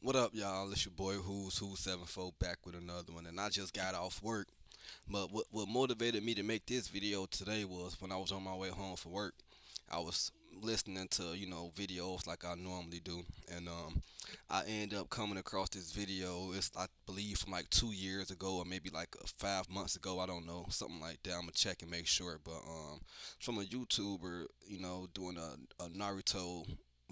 What up, y'all? It's your boy Who's 74 back with another one, and I just got off work. But what motivated me to make this video today was when I was on my way home from work. I was listening to videos like I normally do, and I ended up coming across this video. It's I believe from like 2 years ago or maybe like 5 months ago. I don't know, something like that. I'm gonna check and make sure. But from a YouTuber, doing a Naruto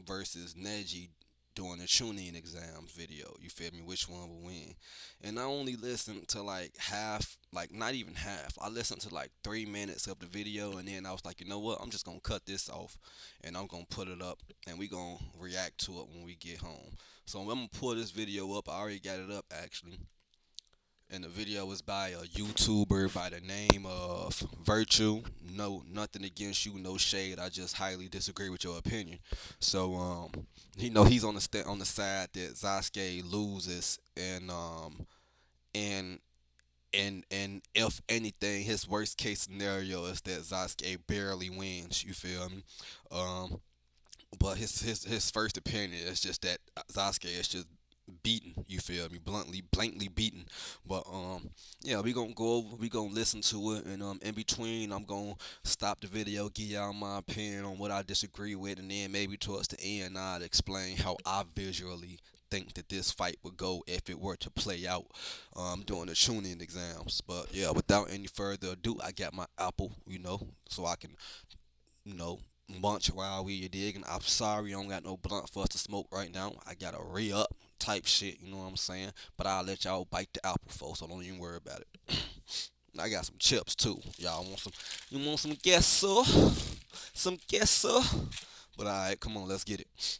versus Neji doing a tuning exams video. You feel me? Which one will win? And I only listened to like half, like not even half. I listened to like 3 minutes of the video, and then I was like, you know what? I'm just gonna cut this off, and I'm gonna put it up, and we gonna react to it when we get home. So I'm gonna pull this video up. I already got it up actually, and the video was by a YouTuber by the name of Virtue. No, nothing against you, no shade. I just highly disagree with your opinion. So, he's on on the side that Sasuke loses, and and if anything, his worst case scenario is that Sasuke barely wins. You feel me? Um, but his first opinion is just that Sasuke is just beaten. You feel me? Blankly beaten. But yeah, we gonna go over. We gonna listen to it, and in between, I'm gonna stop the video, give y'all my opinion on what I disagree with, and then maybe towards the end, I'd explain how I visually think that this fight would go if it were to play out during the tuning exams. But yeah, without any further ado, I got my apple, so I can you know, munch while we you dig. And I'm sorry I don't got no blunt for us to smoke right now. I got a re up type shit, you know what I'm saying? But I'll let y'all bite the apple, folks, so don't even worry about it. I got some chips too. Y'all want some? You want some queso? Some queso? But alright, come on, let's get it.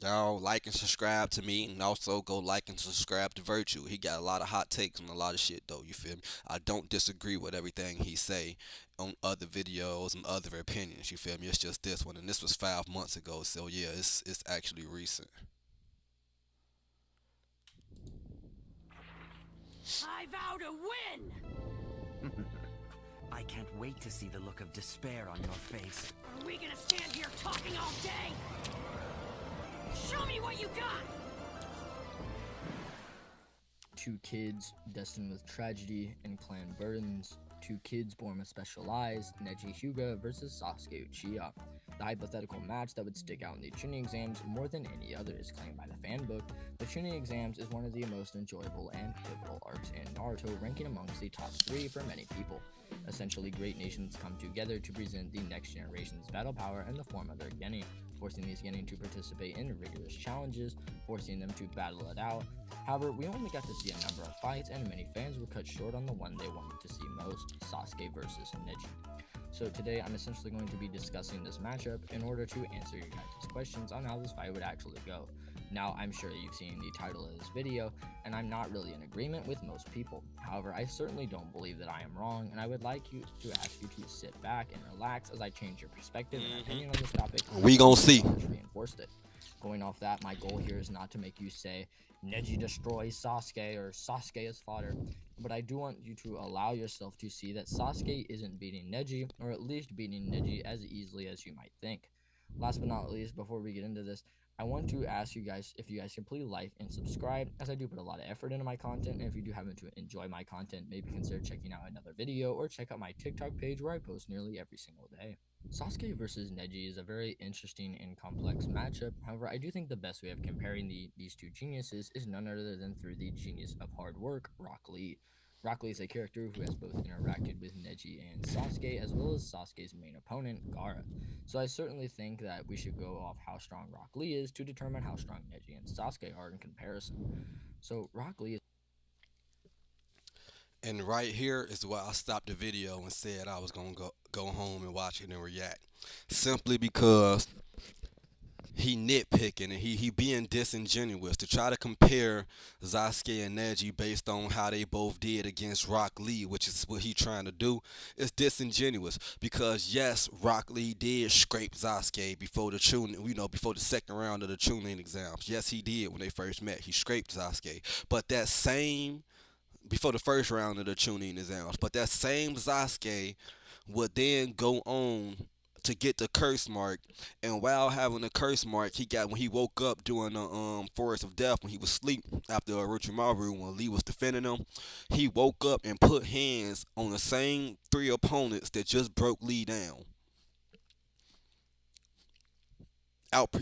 Y'all like and subscribe to me, and also go like and subscribe to Virtue. He got a lot of hot takes on a lot of shit, though. You feel me? I don't disagree with everything he say on other videos and other opinions. You feel me? It's just this one, and this was 5 months ago, so yeah, it's actually recent. I vow to win! I can't wait to see the look of despair on your face. Are we gonna stand here talking all day? Show me what you got! Two kids destined with tragedy and clan burdens. Two kids born with special eyes, Neji Hyuga versus Sasuke Uchiha. The hypothetical match that would stick out in the tuning exams more than any other is claimed by the fan book. The tuning exams is one of the most enjoyable and pivotal arcs in Naruto, ranking amongst the top 3 for many people. Essentially, great nations come together to present the next generation's battle power in the form of their genin, forcing these genin to participate in rigorous challenges, forcing them to battle it out. However, we only got to see a number of fights, and many fans were cut short on the one they wanted to see most, Sasuke versus Neji. So today, I'm essentially going to be discussing this matchup in order to answer your guys' questions on how this fight would actually go. Now, I'm sure you've seen the title of this video, and I'm not really in agreement with most people. However, I certainly don't believe that I am wrong, and I would like you to ask you to sit back and relax as I change your perspective and opinion on this topic. We gonna see. Reinforced it. Going off that, my goal here is not to make you say Neji destroys Sasuke or Sasuke is fodder, but I do want you to allow yourself to see that Sasuke isn't beating Neji, or at least beating Neji as easily as you might think. Last but not least, before we get into this, I want to ask you guys if you guys can please like and subscribe, as I do put a lot of effort into my content, and if you do happen to enjoy my content, maybe consider checking out another video or check out my TikTok page where I post nearly every single day. Sasuke versus Neji is a very interesting and complex matchup. However, I do think the best way of comparing these two geniuses is none other than through the genius of hard work, Rock Lee. Rock Lee is a character who has both interacted with Neji and Sasuke, as well as Sasuke's main opponent, Gaara. So I certainly think that we should go off how strong Rock Lee is to determine how strong Neji and Sasuke are in comparison. So Rock Lee is And right here is where I stopped the video and said I was gonna go home and watch it and react, simply because he nitpicking and he being disingenuous to try to compare Sasuke and Neji based on how they both did against Rock Lee, which is what he trying to do. It's disingenuous because yes, Rock Lee did scrape Sasuke before the tuning, before the second round of the tuning exams. Yes, he did when they first met. He scraped Sasuke, but that same before the first round of the tuning exams, but that same Sasuke would then go on to get the curse mark. And while having the curse mark, he got when he woke up during the Forest of Death when he was asleep after Orochimaru when Lee was defending him. He woke up and put hands on the same three opponents that just broke Lee down.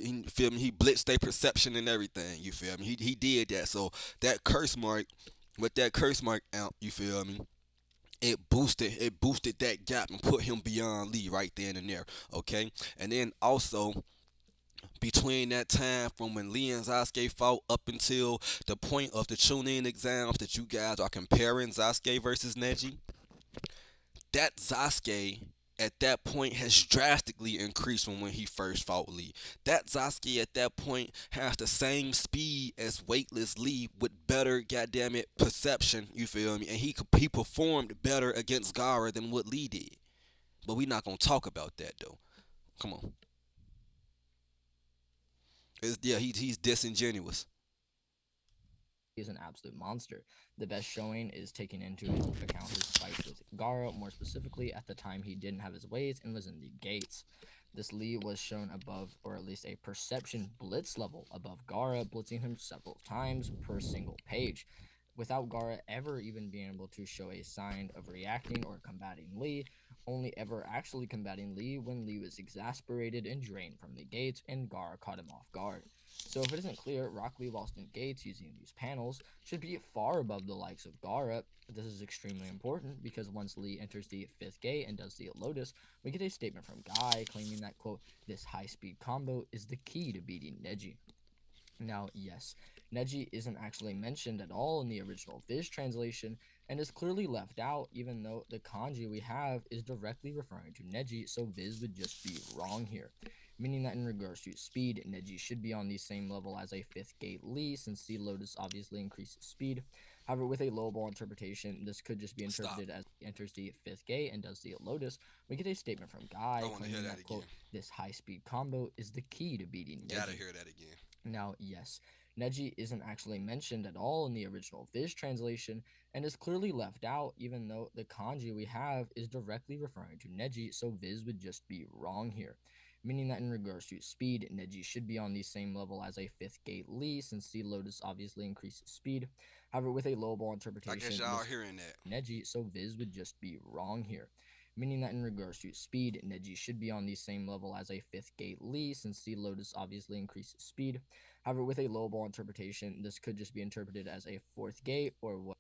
You feel me? He blitzed their perception and everything. You feel me? He did that. So that curse mark, with that curse mark out, you feel me? It boosted that gap and put him beyond Lee right then and there. Okay, and then also between that time from when Lee and Sasuke fought up until the point of the Chunin exams that you guys are comparing Sasuke versus Neji, that Sasuke at that point has drastically increased from when he first fought Lee. That Sasuke at that point has the same speed as weightless Lee with better goddamn it perception, you feel me? And he performed better against Gara than what Lee did. But we not gonna talk about that though. Come on. Yeah, he's disingenuous. He is an absolute monster. The best showing is taking into account his fights with Gara, more specifically at the time he didn't have his ways and was in the gates. This Lee was shown above, or at least a perception blitz level above Gara, blitzing him several times per single page, without Gara ever even being able to show a sign of reacting or combating Lee, only ever actually combating Lee when Lee was exasperated and drained from the gates and Gara caught him off guard. So if it isn't clear, Rock Lee whilst in gates using these panels should be far above the likes of Gara. This is extremely important because once Lee enters the 5th gate and does the Lotus, we get a statement from Guy claiming that, quote, this high-speed combo is the key to beating Neji. Now, yes, Neji isn't actually mentioned at all in the original Viz translation and is clearly left out, even though the kanji we have is directly referring to Neji, so Viz would just be wrong here. Meaning that in regards to speed, Neji should be on the same level as a 5th gate Lee, since the Lotus obviously increases speed. However, with a low ball interpretation, this could just be interpreted as he enters the 5th gate and does the Lotus. We get a statement from Guy claiming that, quote, this high-speed combo is the key to beating Neji. Gotta hear that again. Now, yes, Neji isn't actually mentioned at all in the original Viz translation and is clearly left out, even though the kanji we have is directly referring to Neji, so Viz would just be wrong here. Meaning that in regards to speed, Neji should be on the same level as a 5th gate Lee, since the Lotus obviously increases speed. However, with a low ball interpretation, I guess y'all hearing that. Neji, so Viz would just be wrong here. Meaning that in regards to speed, Neji should be on the same level as a 5th gate Lee, since the Lotus obviously increases speed. However, with a low ball interpretation, this could just be interpreted as a 4th gate or what.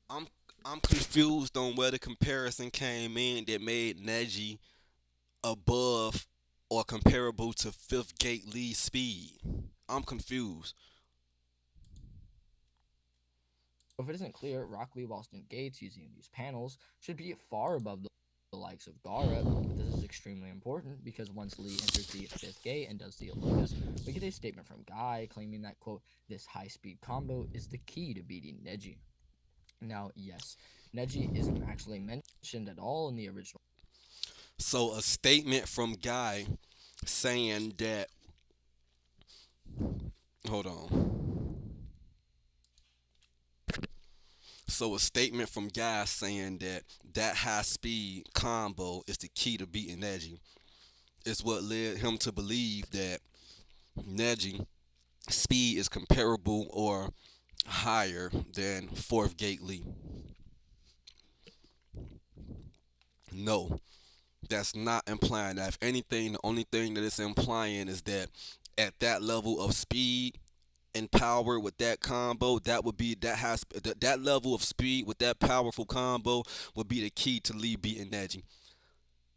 I'm confused on where the comparison came in that made Neji above or comparable to 5th gate Lee speed. I'm confused. If it isn't clear, Rock Lee whilst in gates using these panels should be far above the likes of Gara. This is extremely important because once Lee enters the 5th gate and does the Lotus, we get a statement from Guy claiming that, quote, this high-speed combo is the key to beating Neji. Now, yes, Neji isn't actually mentioned at all in the original. So a statement from Guy saying that, hold on. So a statement from Guy saying that that high speed combo is the key to beating Neji is what led him to believe that Neji speed is comparable or higher than 4th gate Lee. No, that's not implying that. If anything, the only thing that it's implying is that at that level of speed and power with that combo, that would be that level of speed with that powerful combo would be the key to Lee beating Neji.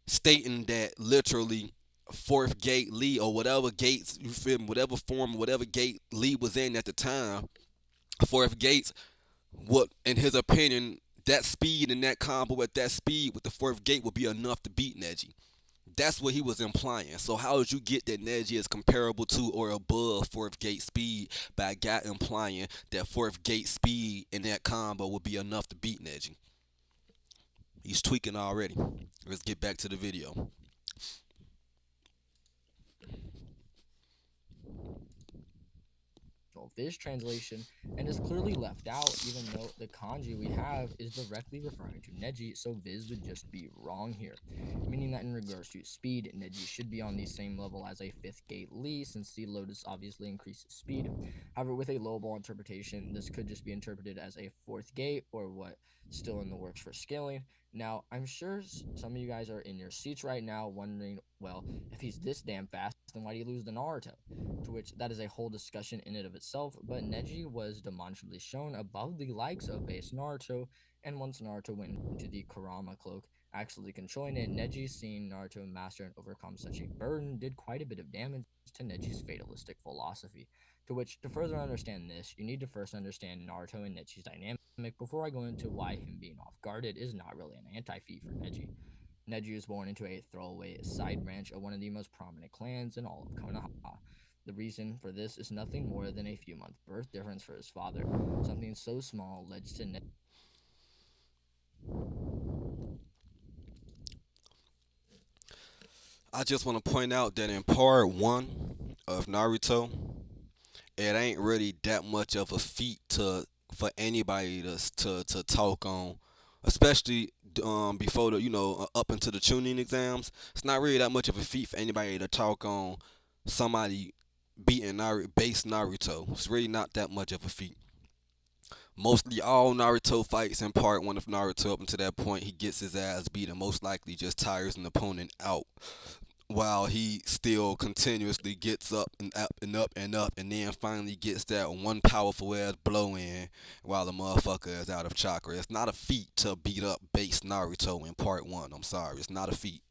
Stating that literally 4th gate Lee or whatever gates you feel me, whatever form, whatever gate Lee was in at the time, 4th gates, what in his opinion, that speed and that combo at that speed with the 4th gate would be enough to beat Neji. That's what he was implying. So how did you get that Neji is comparable to or above 4th gate speed by a guy implying that 4th gate speed in that combo would be enough to beat Neji? He's tweaking already. Let's get back to the video. original fish translation and is clearly left out, even though the kanji we have is directly referring to Neji, so Viz would just be wrong here. Meaning that in regards to speed, Neji should be on the same level as a 5th gate Lee, since the Lotus obviously increases speed. However, with a low ball interpretation, this could just be interpreted as a 4th gate, or what still in the works for scaling. Now, I'm sure some of you guys are in your seats right now wondering, well, if he's this damn fast, then why do you lose the Naruto? To which that is a whole discussion in and of itself, but Neji was demonstrably shown above the likes of base Naruto, and once Naruto went into the Kurama cloak, actually controlling it, Neji, seeing Naruto master and overcome such a burden, did quite a bit of damage to Neji's fatalistic philosophy. To which, to further understand this, you need to first understand Naruto and Neji's dynamic before I go into why him being off guarded is not really an anti-feat for Neji. Neji was born into a throwaway side branch of one of the most prominent clans in all of Konoha. The reason for this is nothing more than a few month birth difference for his father. Something so small led to I just want to point out that in part one of Naruto, it ain't really that much of a feat to for anybody to talk on, especially before the up into the tuning exams. It's not really that much of a feat for anybody to talk on somebody beating base Naruto. It's really not that much of a feat. Mostly all Naruto fights in part one of Naruto up until that point, he gets his ass beat and most likely just tires an opponent out while he still continuously gets up and up and up and up and then finally gets that one powerful ass blow in while the motherfucker is out of chakra. It's not a feat to beat up base Naruto in part one. I'm sorry, it's not a feat.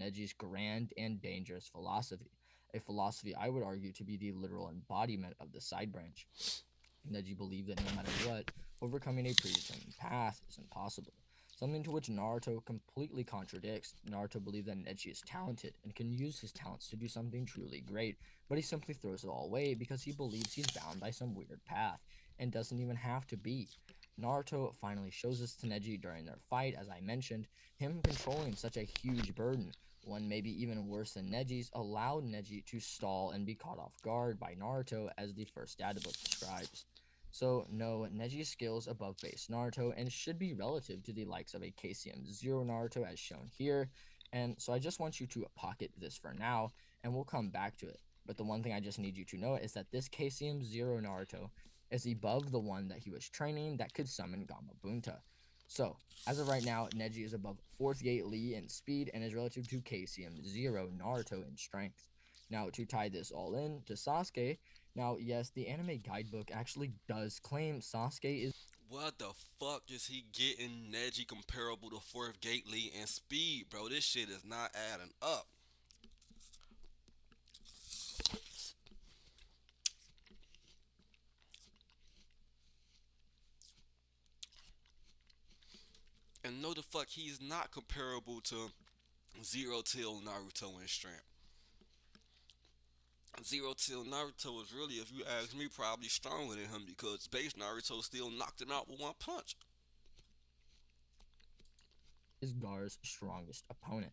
Neji's grand and dangerous philosophy, a philosophy I would argue to be the literal embodiment of the side branch. Neji believed that no matter what, overcoming a predetermined path is impossible, something to which Naruto completely contradicts. Naruto believed that Neji is talented and can use his talents to do something truly great, but he simply throws it all away because he believes he's bound by some weird path, and doesn't even have to be. Naruto finally shows this to Neji during their fight, as I mentioned. Him controlling such a huge burden, one maybe even worse than Neji's, allowed Neji to stall and be caught off guard by Naruto, as the first data book describes. So no, Neji's skills above base Naruto and should be relative to the likes of a KCM 0 Naruto as shown here. And so I just want you to pocket this for now and we'll come back to it. But the one thing I just need you to know is that this KCM 0 Naruto is above the one that he was training that could summon Gamabunta. So, as of right now, Neji is above 4th Gate Lee in speed and is relative to KCM 0 Naruto in strength. Now, to tie this all in to Sasuke, now, yes, the anime guidebook actually does claim Sasuke is What the fuck is he getting Neji comparable to fourth Gately and speed, bro? This shit is not adding up. And no, the fuck, he's not comparable to Zero Till Naruto in strength. Zero Till Naruto is really, if you ask me, probably stronger than him because base Naruto still knocked him out with one punch. Gar's strongest opponent,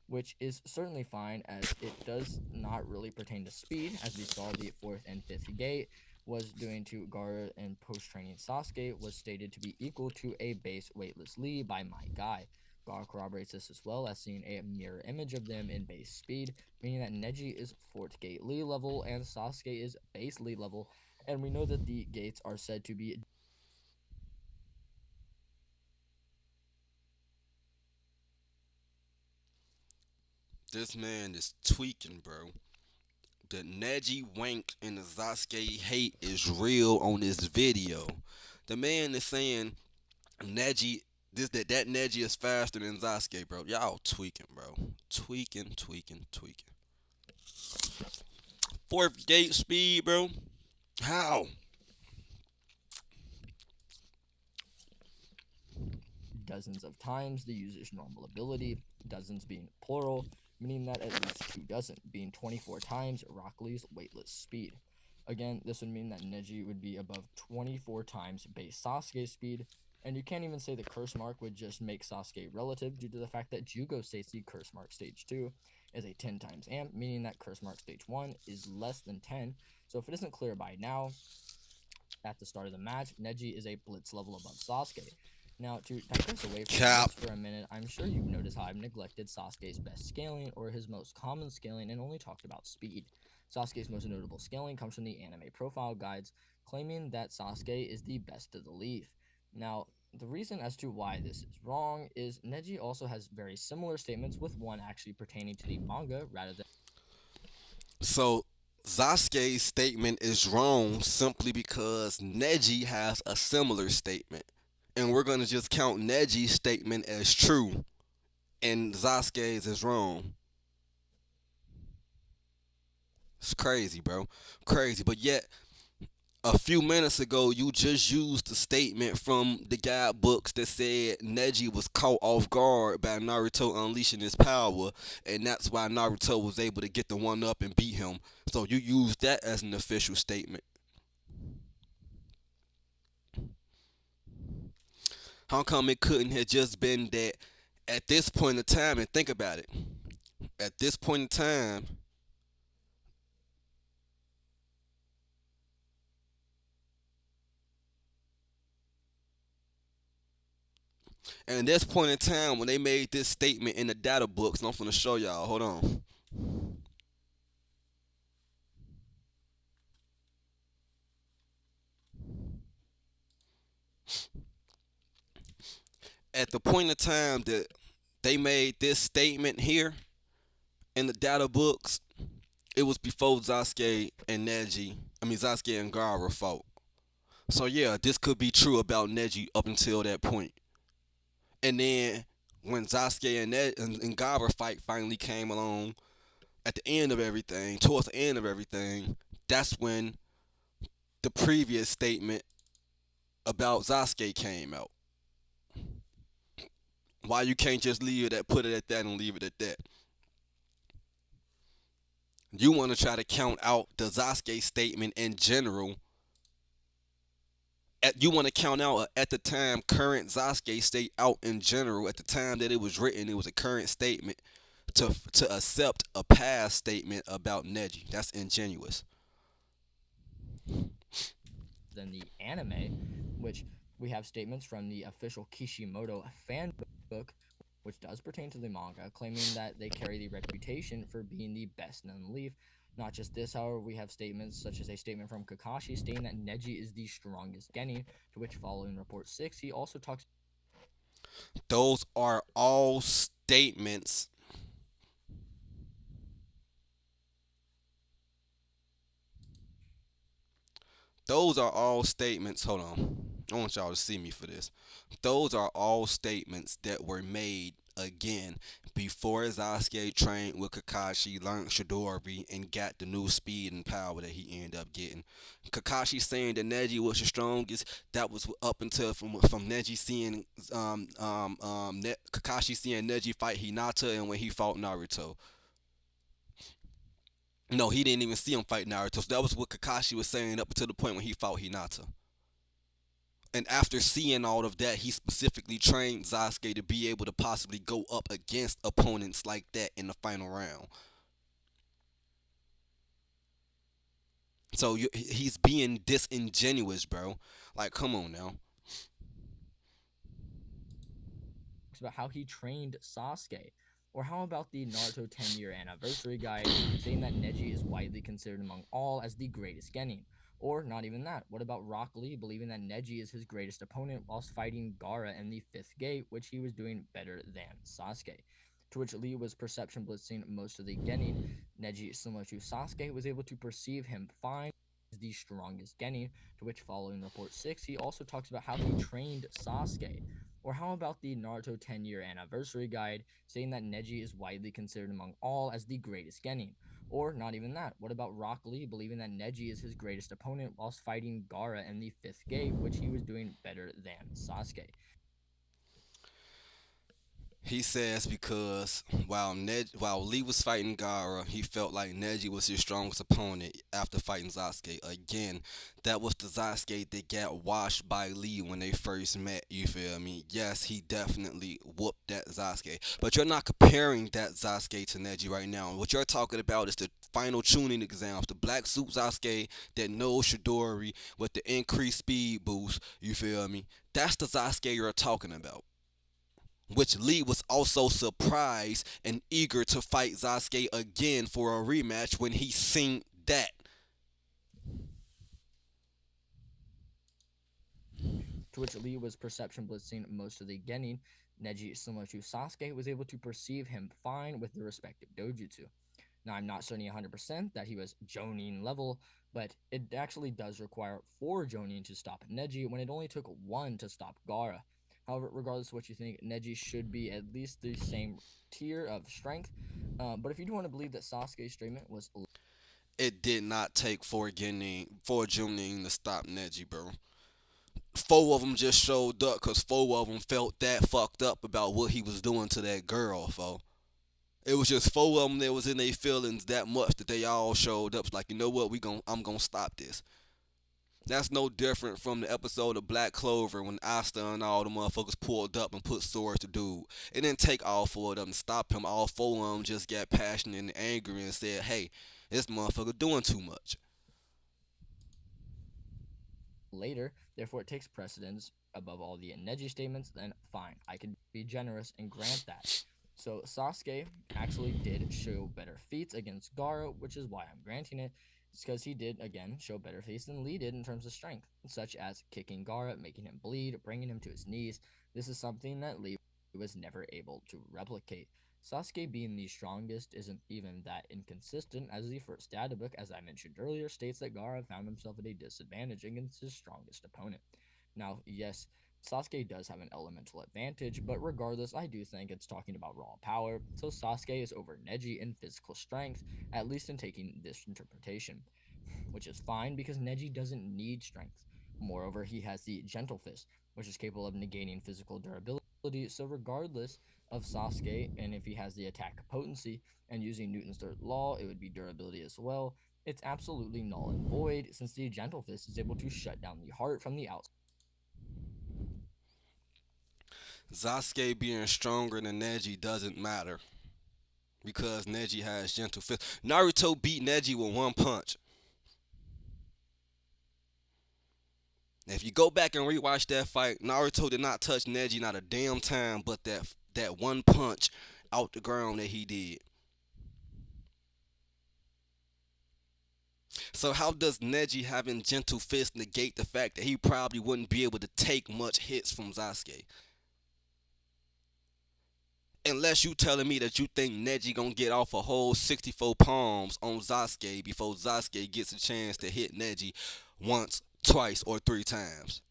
which is certainly fine as it does not really pertain to speed, as we saw the 4th and 5th gate was doing to Gar and post-training Sasuke was stated to be equal to a base weightless Lee by my guy. Gar corroborates this as well as seeing a mirror image of them in base speed, meaning that Neji is 4th gate Lee level and Sasuke is base Lee level, and we know that the gates are said to be This man is tweaking, bro. The Neji wank and the Sasuke hate is real on this video. The man is saying Neji, that Neji is faster than Sasuke, bro. Y'all tweaking, bro. Tweaking, tweaking, tweaking. Fourth gate speed, bro. How? dozens of times the user's normal ability, dozens being plural, meaning that at least 2 dozen, being 24 times Rock Lee's weightless speed. Again, this would mean that Neji would be above 24 times base Sasuke's speed, And you can't even say the curse mark would just make Sasuke relative due to the fact that Jugo states the curse mark stage 2 is a 10 times amp, meaning that curse mark stage 1 is less than 10. So if it isn't clear by now, at the start of the match, Neji is a blitz level above Sasuke. Now, to digress away from Cap. this for a minute, I'm sure you've noticed how I've neglected Sasuke's best scaling or his most common scaling and only talked about speed. Sasuke's most notable scaling comes from the anime profile guides, claiming that Sasuke is the best of the leaf. Now, the reason as to why this is wrong is Neji also has very similar statements, with one actually pertaining to the manga rather than So Sasuke's statement is wrong simply because Neji has a similar statement. And we're gonna just count Neji's statement as true and Sasuke's is wrong. It's crazy, bro. Crazy. But yet a few minutes ago, you just used the statement from the guidebooks that said Neji was caught off guard by Naruto unleashing his power, and that's why Naruto was able to get the one up and beat him. So you used that as an official statement. How come it couldn't have just been that at this point in time, and think about it, at this point in time, and at this point in time when they made this statement in the data books, and I'm going to show y'all, hold on. At the point in time that they made this statement here in the data books, it was before Sasuke and Neji, I mean Sasuke and Gaara fought. So yeah, this could be true about Neji up until that point. And then when Sasuke and Gaara fight finally came along at the end of everything, towards the end of everything, that's when the previous statement about Sasuke came out. Why you can't just leave it at put it at that and leave it at that? You want to try to count out the Sasuke statement in general. You want to count out at the time current Sasuke state out in general. At the time that it was written, it was a current statement to accept a past statement about Neji. That's ingenuous. the anime, which we have statements from the official Kishimoto fan book, which does pertain to the manga, claiming that they carry the reputation for being the best known leaf. Not just this, however, we have statements such as a statement from Kakashi stating that Neji is the strongest genin, to which, following report 6, he also talks Those are all statements. Those are all statements. Hold on. I want y'all to see me for this. Those are all statements that were made again before Sasuke trained with Kakashi, learned Chidori, and got the new speed and power that he ended up getting. Kakashi saying that Neji was the strongest. That was up until from Neji seeing Kakashi seeing Neji fight Hinata and when he fought Naruto. No, he didn't even see him fight Naruto. So that was what Kakashi was saying up until the point when he fought Hinata. And after seeing all of that, he specifically trained Sasuke to be able to possibly go up against opponents like that in the final round. So he's being disingenuous, bro. Like, come on now. about how he trained Sasuke. Or how about the Naruto 10-year anniversary guide saying that Neji is widely considered among all as the greatest genin? Or not even that. What about Rock Lee believing that Neji is his greatest opponent whilst fighting Gaara in the 5th gate, which he was doing better than Sasuke? To which Lee was perception blitzing most of the genin. Neji, similar to Sasuke, was able to perceive him fine as the strongest genin, to which, following report 6, he also talks about how he trained Sasuke. Or how about the Naruto 10-year anniversary guide saying that Neji is widely considered among all as the greatest genin? Or not even that. What about Rock Lee believing that Neji is his greatest opponent whilst fighting Gaara in the 5th gate, which he was doing better than Sasuke? He says because while Lee was fighting Gara, he felt like Neji was his strongest opponent after fighting Sasuke. Again, that was the Sasuke that got washed by Lee when they first met. You feel me? Yes, he definitely whooped that Sasuke. But you're not comparing that Sasuke to Neji right now. What you're talking about is the final tuning exams, the black suit Sasuke that knows Shidori with the increased speed boost. You feel me? That's the Sasuke you're talking about, which Lee was also surprised and eager to fight Sasuke again for a rematch when he seen that. To which Lee was perception blitzing most of the Genin. Neji, similar to Sasuke, was able to perceive him fine with the respective dojutsu. Now, I'm not certain 100% that he was Jonin level, but it actually does require 4 Jonin to stop Neji when it only took 1 to stop Gara. However, regardless of what you think, Neji should be at least the same tier of strength. But if you do want to believe that Sasuke's statement was It did not take for Junin to stop Neji, bro. 4 of them just showed up because 4 of them felt that fucked up about what he was doing to that girl, fo. It was just 4 of them that was in their feelings that much that they all showed up. Like, you know what? I'm gonna stop this. That's no different from the episode of Black Clover when Asta and all the motherfuckers pulled up and put swords to dude. It didn't take all 4 of them to stop him. All 4 of them just got passionate and angry and said, "Hey, this motherfucker doing too much." later, therefore it takes precedence above all the Neji statements, then fine, I can be generous and grant that. So Sasuke actually did show better feats against Gaara, which is why I'm granting it. It's because he did, again, show better feats than Lee did in terms of strength, such as kicking Gaara, making him bleed, bringing him to his knees. This is something that Lee was never able to replicate. Sasuke being the strongest isn't even that inconsistent, as the first data book, as I mentioned earlier, states that Gaara found himself at a disadvantage against his strongest opponent. Now, yes, Sasuke does have an elemental advantage, but regardless, I do think it's talking about raw power, so Sasuke is over Neji in physical strength, at least in taking this interpretation, which is fine because Neji doesn't need strength. Moreover, he has the Gentle Fist, which is capable of negating physical durability, so regardless of Sasuke, and if he has the attack potency, and using Newton's third law, it would be durability as well. It's absolutely null and void since the Gentle Fist is able to shut down the heart from the outside. Sasuke being stronger than Neji doesn't matter because Neji has gentle fist. Naruto beat Neji with 1 punch. If you go back and rewatch that fight, Naruto did not touch Neji not a damn time, but that 1 punch out the ground that he did. So how does Neji having gentle fist negate the fact that he probably wouldn't be able to take much hits from Sasuke? Unless you telling me that you think Neji gonna get off a whole 64 palms on Sasuke before Sasuke gets a chance to hit Neji once, twice, or 3 times.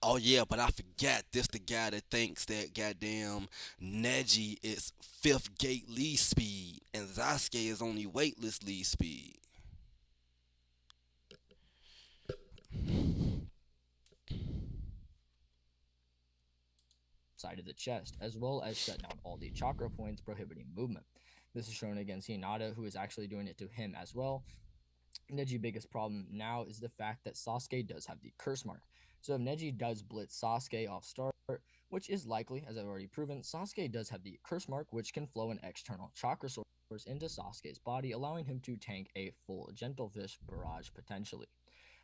Oh yeah, but I forgot this the guy that thinks that goddamn Neji is fifth gate lead speed and Sasuke is only weightless lead speed. Side of the chest, as well as shut down all the chakra points prohibiting movement. This is shown against Hinata, who is actually doing it to him as well. Neji's biggest problem now is the fact that Sasuke does have the curse mark. So if Neji does blitz Sasuke off start, which is likely, as I've already proven, Sasuke does have the curse mark, which can flow an external chakra source into Sasuke's body, allowing him to tank a full Gentle Fist barrage potentially.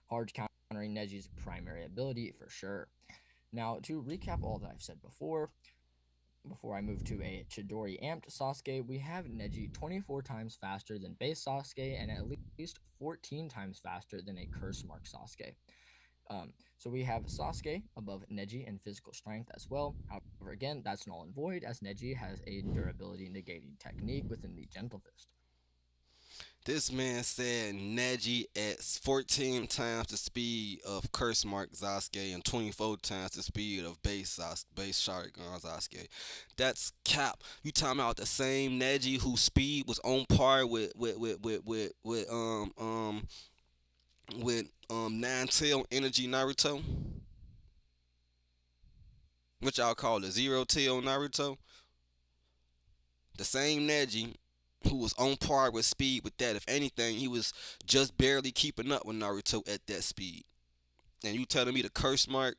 Hard countering Neji's primary ability for sure. Now, to recap all that I've said before I move to a Chidori amped Sasuke, we have Neji 24 times faster than base Sasuke and at least 14 times faster than a curse mark Sasuke. So we have Sasuke above Neji in physical strength as well. However, again, that's null and void as Neji has a durability negating technique within the Gentle Fist. This man said Neji at 14 times the speed of Curse Mark Sasuke and 24 times the speed of base Sharingan Sasuke. That's cap. You talking about the same Neji whose speed was on par with Nine Tail Energy Naruto? What y'all call it, zero T on Naruto? The same Neji who was on par with speed with that. If anything, he was just barely keeping up with Naruto at that speed. And you telling me the curse mark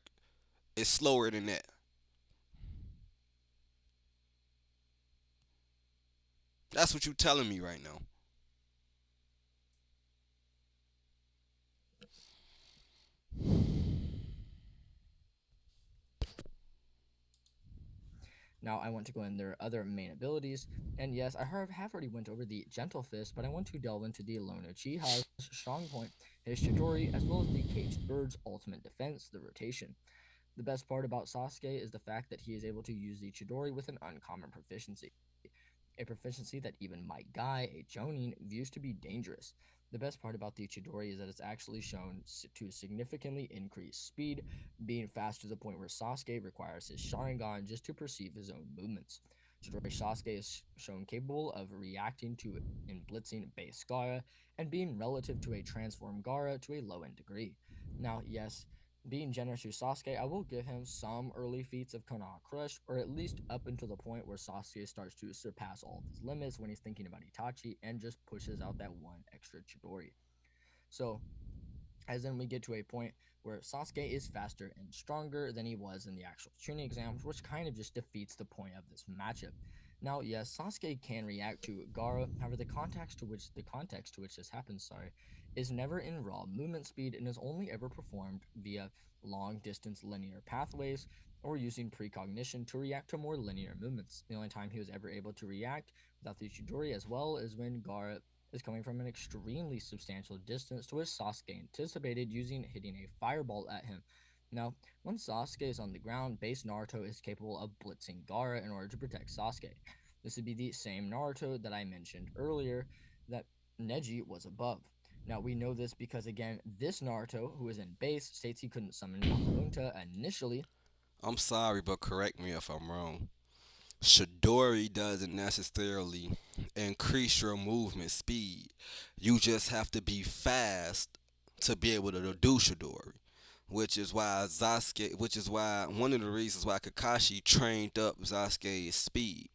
is slower than that? That's what you telling me right now. Now I want to go in their other main abilities, and yes, have already went over the Gentle Fist, but I want to delve into the Lone Uchiha's strong point, his Chidori, as well as the Caged Bird's ultimate defense, the rotation. The best part about Sasuke is the fact that he is able to use the Chidori with an uncommon proficiency, a proficiency that even my guy, a Jonin, views to be dangerous. The best part about the Chidori is that it's actually shown to significantly increase speed, being fast to the point where Sasuke requires his Sharingan just to perceive his own movements. Chidori Sasuke is shown capable of reacting to and blitzing base Gaara and being relative to a transformed Gaara to a low end degree. Now, yes, being generous to Sasuke, I will give him some early feats of Konoha Crush, or at least up until the point where Sasuke starts to surpass all of his limits when he's thinking about Itachi and just pushes out that one extra Chidori. So, as then we get to a point where Sasuke is faster and stronger than he was in the actual tuning exams, which kind of just defeats the point of this matchup. Now, yes, Sasuke can react to Gaara, however, the context to which this happens, is never in raw movement speed and is only ever performed via long distance linear pathways or using precognition to react to more linear movements. The only time he was ever able to react without the Chidori as well is when Gaara is coming from an extremely substantial distance to which Sasuke anticipated using hitting a fireball at him. Now, when Sasuke is on the ground, base Naruto is capable of blitzing Gaara in order to protect Sasuke. This would be the same Naruto that I mentioned earlier that Neji was above. Now, we know this because, again, this Naruto, who is in base, states he couldn't summon Gamabunta initially. I'm sorry, but correct me if I'm wrong. Shidori doesn't necessarily increase your movement speed. You just have to be fast to be able to do Shidori. Which is why one of the reasons why Kakashi trained up Sasuke's speed.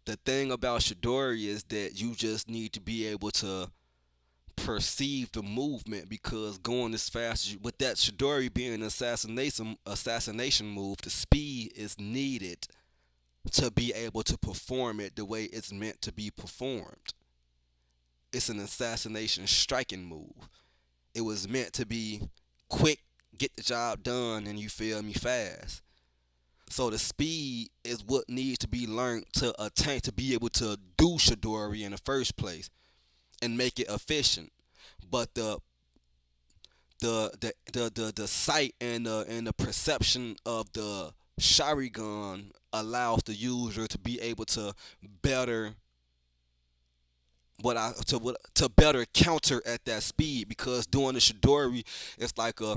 The thing about Shidori is that you just need to be able to perceive the movement because going as fast as you, with that Shidori being an assassination move, the speed is needed to be able to perform it the way it's meant to be performed. It's an assassination striking move. It was meant to be quick, get the job done, and you feel me fast. So the speed is what needs to be learned to attain to be able to do Shidori in the first place and make it efficient. But the sight and the perception of the Sharingan allows the user to be able to better to better counter at that speed because doing the Shidori it's like a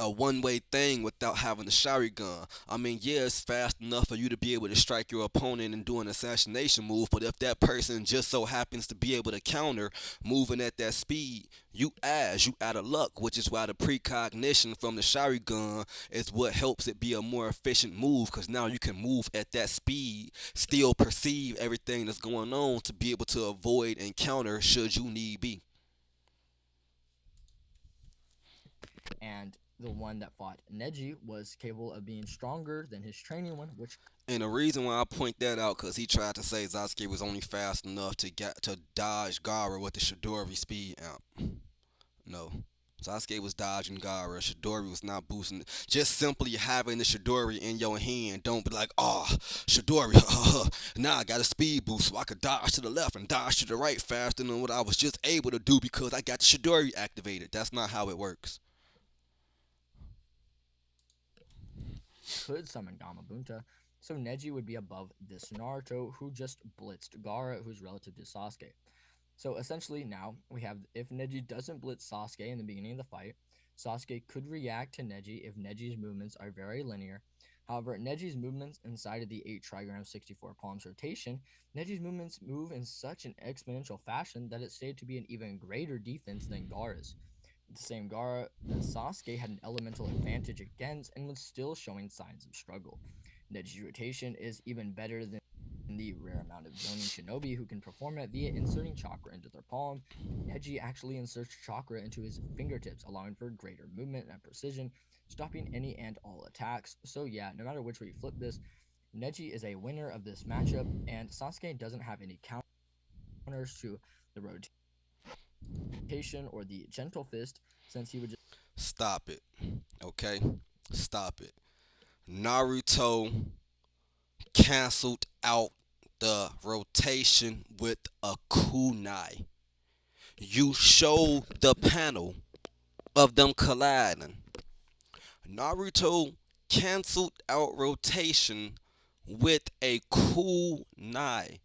one-way thing without having the Sharingan. I mean, yeah, it's fast enough for you to be able to strike your opponent and do an assassination move, but if that person just so happens to be able to counter moving at that speed, you out of luck, which is why the precognition from the Sharingan is what helps it be a more efficient move because now you can move at that speed, still perceive everything that's going on to be able to avoid and counter should you need be. And the one that fought Neji was capable of being stronger than his training one, which And the reason why I point that out, because he tried to say Sasuke was only fast enough to get to dodge Gaara with the Shidori speed amp. No. Sasuke was dodging Gaara. Shidori was not boosting. Just simply having the Shidori in your hand, don't be like, oh, Shidori, now I got a speed boost so I could dodge to the left and dodge to the right faster than what I was just able to do because I got the Shidori activated. That's not how it works. could summon Gamabunta, so Neji would be above this Naruto who just blitzed Gaara, who's relative to Sasuke. So essentially, now we have if Neji doesn't blitz Sasuke in the beginning of the fight, Sasuke could react to Neji if Neji's movements are very linear. However, Neji's movements inside of the 8 trigram 64 palms rotation, Neji's movements move in such an exponential fashion that it's stated to be an even greater defense than Gaara's. the same Gaara that Sasuke had an elemental advantage against and was still showing signs of struggle. Neji's rotation is even better than the rare amount of zoning shinobi who can perform it via inserting chakra into their palm. Neji actually inserts chakra into his fingertips, allowing for greater movement and precision, stopping any and all attacks. So yeah, no matter which way you flip this, Neji is a winner of this matchup, and Sasuke doesn't have any counters to the rotation or the gentle fist, since he would just Stop it. Okay? Stop it. Naruto canceled out the rotation with a kunai. You showed the panel of them colliding. Naruto canceled out rotation with a kunai.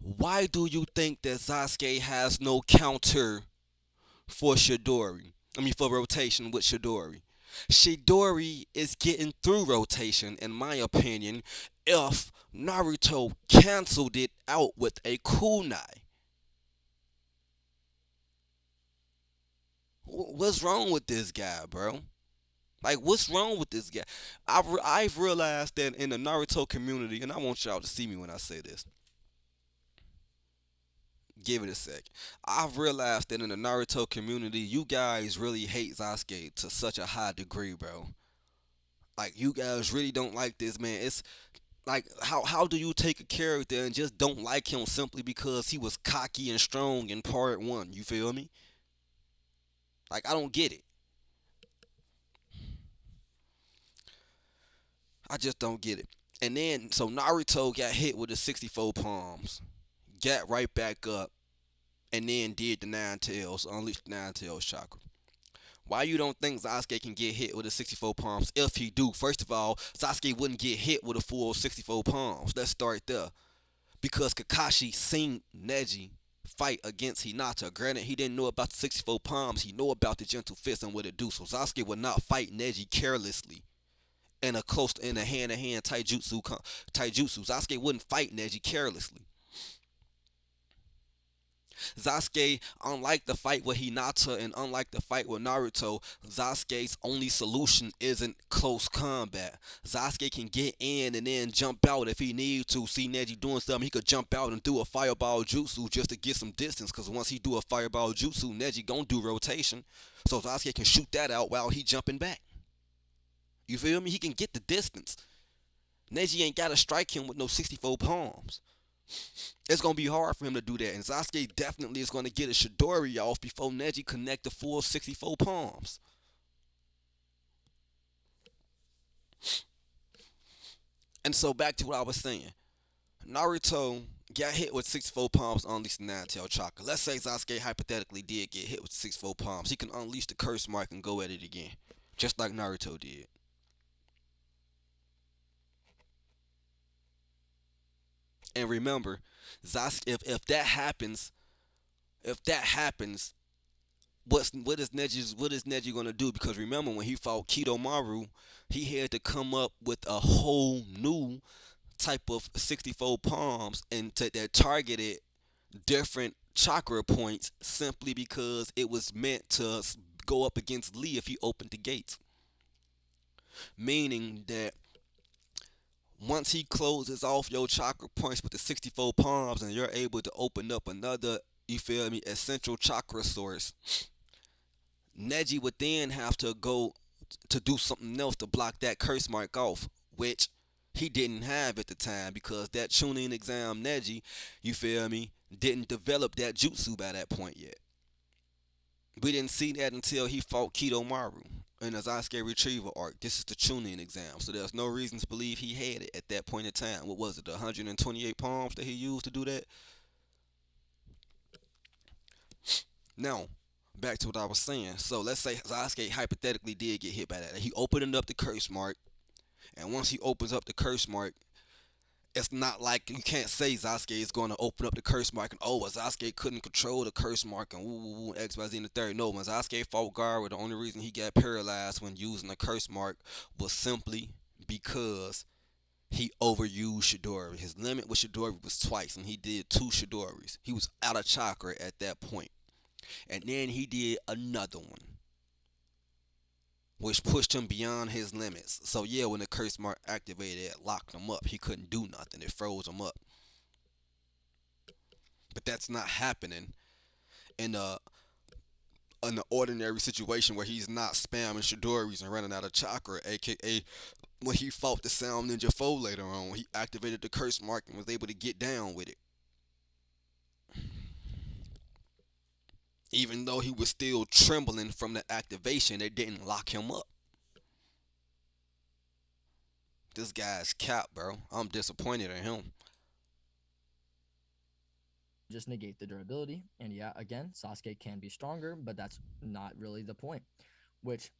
Why do you think that Sasuke has no counter for Shidori? For rotation with Shidori. Shidori is getting through rotation, in my opinion, if Naruto canceled it out with a kunai. What's wrong with this guy, bro? Like, what's wrong with this guy? I've realized that in the Naruto community, and I want y'all to see me when I say this. Give it a sec. I've realized that in the Naruto community, you guys really hate Sasuke to such a high degree, bro. Like, you guys really don't like this man. It's like, how do you take a character and just don't like him simply because he was cocky and strong in part one? You feel me? Like, I don't get it. I just don't get it. And then, so Naruto got hit with the 64 palms, got right back up, and then did the Nine Tails, unleashed the Nine Tails chakra. Why you don't think Sasuke can get hit with the 64 palms? If he do, first of all, Sasuke wouldn't get hit with a full 64 palms. Let's start there. Because Kakashi seen Neji fight against Hinata. Granted, he didn't know about the 64 palms. He know about the gentle fist and what it do. So Sasuke would not fight Neji carelessly in a hand-to-hand taijutsu. Sasuke wouldn't fight Neji carelessly. Sasuke, unlike the fight with Hinata and unlike the fight with Naruto, Sasuke's only solution isn't close combat. Sasuke can get in and then jump out if he needs to. See Neji doing something, he could jump out and do a fireball jutsu just to get some distance, because once he do a fireball jutsu, Neji gonna do rotation. So Sasuke can shoot that out while he jumping back. You feel me? He can get the distance. Neji ain't gotta strike him with no 64 palms. It's gonna be hard for him to do that, and Sasuke definitely is gonna get a Chidori off before Neji connect the full 64 palms. And so back to what I was saying. Naruto got hit with 64 palms, unleashed the Nine Tail Chakra. Let's say Sasuke hypothetically did get hit with 64 palms. He can unleash the curse mark and go at it again. Just like Naruto did. And remember, Sasuke, if that happens, what is Neji gonna do? Because remember, when he fought Kidomaru, he had to come up with a whole new type of 64 palms and that targeted different chakra points simply because it was meant to go up against Lee if he opened the gates. Meaning that once he closes off your chakra points with the 64 palms and you're able to open up another, you feel me, essential chakra source, Neji would then have to go to do something else to block that curse mark off, which he didn't have at the time because that Chunin exam Neji, you feel me, didn't develop that jutsu by that point yet. We didn't see that until he fought Kidomaru in the Sasuke Retrieval arc. This is the Chunin exam, so there's no reason to believe he had it at that point in time. What was it, the 128 palms that he used to do that? Now, back to what I was saying. So let's say Sasuke hypothetically did get hit by that. He opened up the curse mark, and once he opens up the curse mark, it's not like you can't say Sasuke is going to open up the curse mark and Sasuke couldn't control the curse mark and X, Y, Z in the third. No, when Sasuke fought Gaara, the only reason he got paralyzed when using the curse mark was simply because he overused Chidori. His limit with Chidori was twice, and he did 2 Chidoris. He was out of chakra at that point. And then he did another one. which pushed him beyond his limits. So yeah, when the curse mark activated, it locked him up. He couldn't do nothing. It froze him up. But that's not happening in a in an ordinary situation where he's not spamming Shidoris and running out of chakra, aka when he fought the Sound Ninja foe later on, when he activated the curse mark and was able to get down with it. Even though he was still trembling from the activation, it didn't lock him up. This guy's cap, bro. I'm disappointed in him. Just negate the durability. And yeah, again, Sasuke can be stronger, but that's not really the point. Which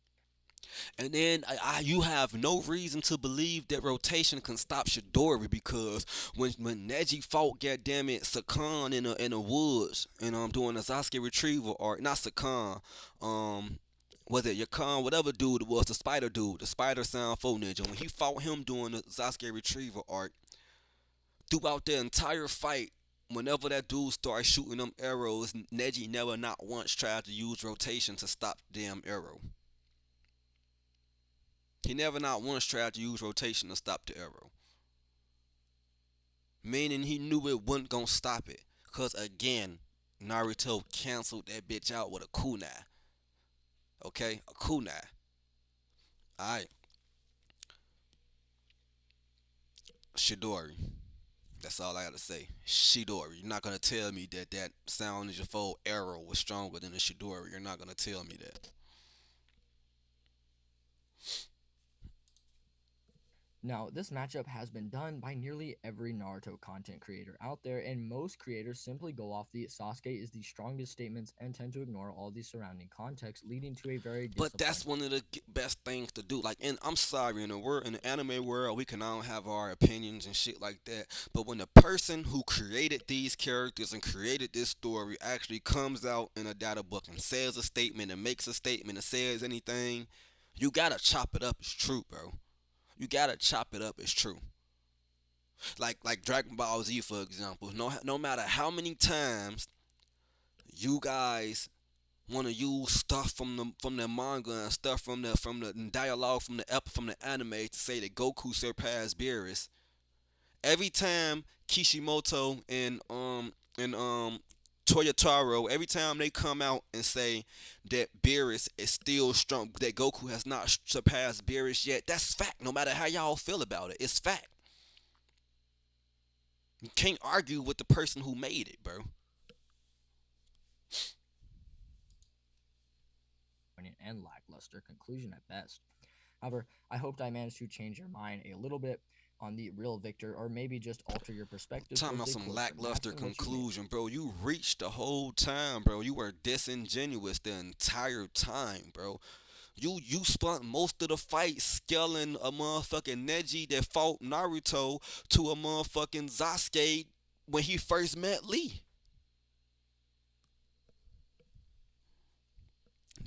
And then you have no reason to believe that rotation can stop Shidori because when Neji fought, goddammit, Sakan in the woods and doing a Sasuke retrieval arc, not Sakan, was it Yakan, whatever dude it was, the spider dude, the spider sound foe ninja. When he fought him doing the Sasuke retrieval arc, throughout the entire fight, whenever that dude started shooting them arrows, Neji never not once tried to use rotation to stop the damn arrow. He never not once tried to use rotation to stop the arrow. Meaning he knew it wasn't gonna stop it. Cause again, Naruto canceled that bitch out with a kunai. Okay? A kunai. Alright. Shidori. That's all I gotta say. Shidori. You're not gonna tell me that that Sound Ninja Fold arrow was stronger than the Shidori. You're not gonna tell me that. now, this matchup has been done by nearly every Naruto content creator out there, and most creators simply go off the Sasuke is the strongest statements and tend to ignore all the surrounding context, leading to a very But that's disappointing. one of the best things to do. Like, and I'm sorry, in the anime world, we can all have our opinions and shit like that. But when the person who created these characters and created this story actually comes out in a data book and says a statement and makes a statement and says anything, you gotta chop it up as true, bro. You gotta chop it up as true. Like Dragon Ball Z, for example. No matter how many times you guys want to use stuff from the manga and stuff from the dialogue from the anime to say that Goku surpassed Beerus. Every time Kishimoto and Toyotaro, every time they come out and say that Beerus is still strong, that Goku has not surpassed Beerus yet, that's fact. No matter how y'all feel about it, it's fact. You can't argue with the person who made it, bro. And lackluster conclusion at best. However, I hoped I managed to change your mind a little bit on the real victor, or maybe just alter your perspective Talking about towards a some closer match lackluster than what you made. conclusion, bro. You reached the whole time, bro. You were disingenuous the entire time, bro. You spent most of the fight scaling a motherfucking Neji that fought Naruto to a motherfucking Sasuke when he first met Lee.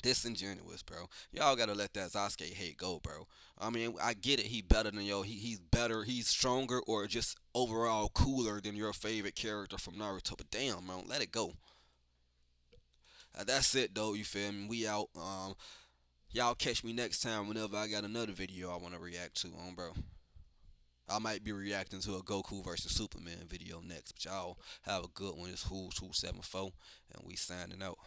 Disingenuous, bro. Y'all gotta let that Sasuke hate go, bro. I mean, I get it. He better than yo. He's better. He's stronger, or just overall cooler than your favorite character from Naruto. But damn, man, let it go. That's it, though. You feel me? We out. Y'all catch me next time whenever I got another video I want to react to, bro. I might be reacting to a Goku versus Superman video next. But y'all have a good one. It's Who 274, and we signing out.